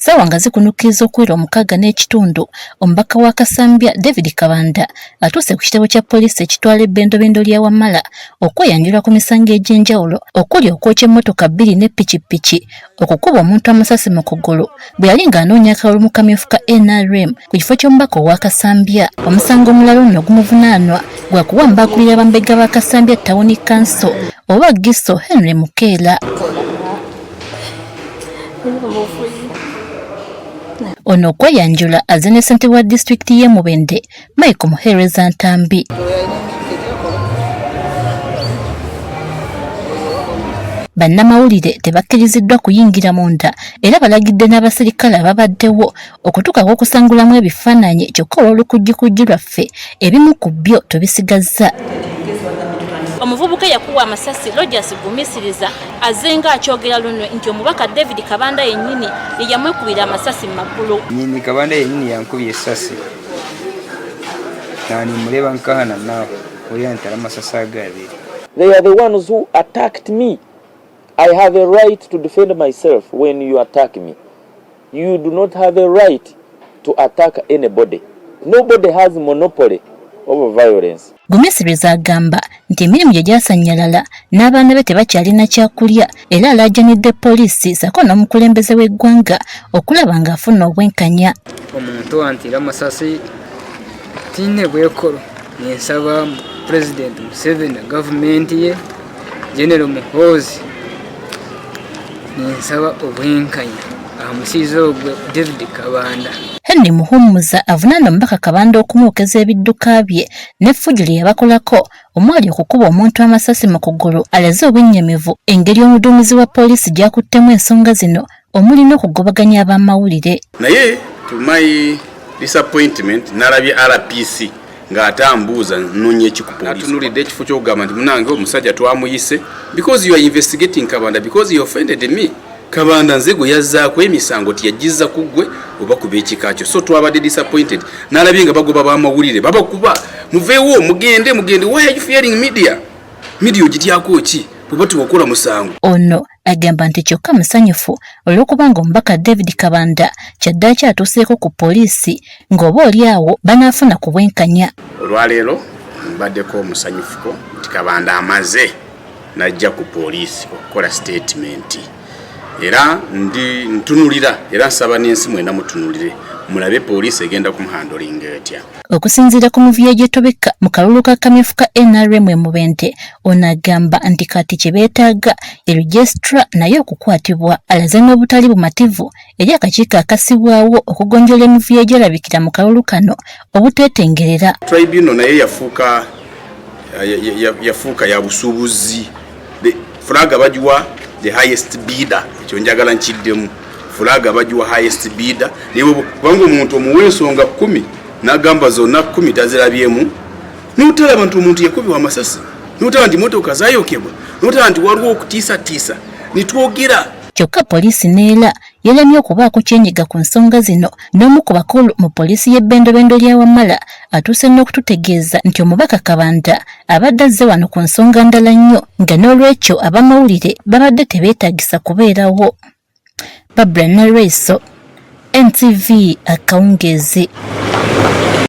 Sawa nga zikunukiriza okwera omukaaga n'ekitundu, omubaka wa Kasambya David Kabanda atuuse ku kitabo kya poliisi ekitwala ebbendobendo lya Wamala okweyanjula ku misango egy'enjawulo okuli okwokya emmotoka 2 ne ppikipiki, okukuba omuntu amasasi mu kugulu bwe yali ng'anoonya akalulu mu kamyufu ka NRM ku kifo ky'omubaka owa Kasambya. Omusango omulala ono ogumuvunaanwa gwa kuwamba akulira bambega ba Kasambya Town Council oba Gisso Henry Mukeera. Ono okweyanjula azze ne ssentebe wa disitulikiti y'e Mubende Michael Muheereza Ntambi. Bannamawulire tebakkiriziddwa kuyingira munda era balagidde n'abaserikale ababaddewo okutuukako okusangulamu ebifaananyi kyokka olw'olukujjukujju lwaffe ebimu ku byo tubisigazza. Omuvubuka yakuwa amasasi Rogers Gumisiriza azenga akyogera luno nti omubaka David Kabanda yennyini ye yamwekubira amasasi mu magulu. Nyini Kabanda yennyini yankubye essasi nani muleba nkahana naawe oyantala amasasi agabiri. They are the ones who attacked me. I have a right to defend myself when you attack me. You do not have a right to attack anybody. Nobody has monopoly over violence. Gumisiriza agamba nti emirimu gye gyasannyalala n'abaana be tebakyalina kyakulya era alaajanidde poliisi sako n'omukulembeze w'eggwanga okulaba ng'afuna obwenkanya. Omuntu antira amasasi tiine bwekolo nensaba President Museveni na gavumenti ye General Muhoozi nensaba obwenkanya amusiiza ogwe David Kabanda. Henry Muhumuza avunaana omubaka Kabanda okumwokeza ebidduka bye n'effujjo lye yabakolako omwali okukuba omuntu amasasi mu kugulu alaze obwennyamivu engeri omuduumizi wa poliisi gy'akuttemu ensonga zino omuli n'okugobaganya ab'amawulire. Naye to my disappointment nalabye RPC ng'atambuuza nnoonya ekikupoliisi. Natunulidde ekifo ky'okugamba nti munange omusajja twamuyise because you are investigating Kabanda because he offended me. Kabanda nze gwe yazzaako emisango tiyajjizza ku ggwe oba kuba ekikakyo, so twabadde disappointed. Nalabye nga bagoba b'amawulire babakuba muveewo mugende why are you fearing media ogityako ki bweba tubakola musango. Ono agamba nti kyokka musanyufu olw'okubanga omubaka David Kabanda kyaddaaki kyatuuseeko ku poliisi ng'oba oli awo banaafuna ku bwenkanya. Olwaleero mbaddeko omusanyufuko nti Kabanda amaze n'ajja ku poliisi okukola statement. Era ntunulira era nsaba n'ensi mwena mutunulire mulabe poliisi egenda kumuhandolinga etya. Okusinziira ku muvuyo gyetobeka mu kalulu ka kamyufu ka NRM e Mubende, ono agamba nti kati kye beetaaga eregistra naye okukwatibwa alaze n'obutali bumativu eri akakiiko akasibwawo okugonjoola emivuyo egyalabikira mu kalulu kano obuteetengerera. Tribunal naye yafuuka ya busuubuzi. Fulaga bagiwa the highest bidder. Ekyo njagala nkiddemu. Fulaga bagiwa highest bidder. Nibo kubanga omuntu omuwa ensonga 10 n'agamba zonna 10 tazirabyemu. N'otalaba nti omuntu yakubibwa amasasi. N'otalaba nti mmotoka zaayokebwa. N'otalaba nti waliwo okutiisatiisa. Nitwogera. Kyokka poliisi neera yelemye okubaako kyenyiga ku nsonga zino n'omu ku bakulu mu poliisi y'ebbendobendo lya Wamala atuuse n'okututegeeza nti omubaka Kabanda abadde azze wano ku nsonga ndala nnyo nga n'olwekyo ab'amawulire babadde tebeetaagisa kubeerawo. Barbara Nalweso, NTV Akawungeezi.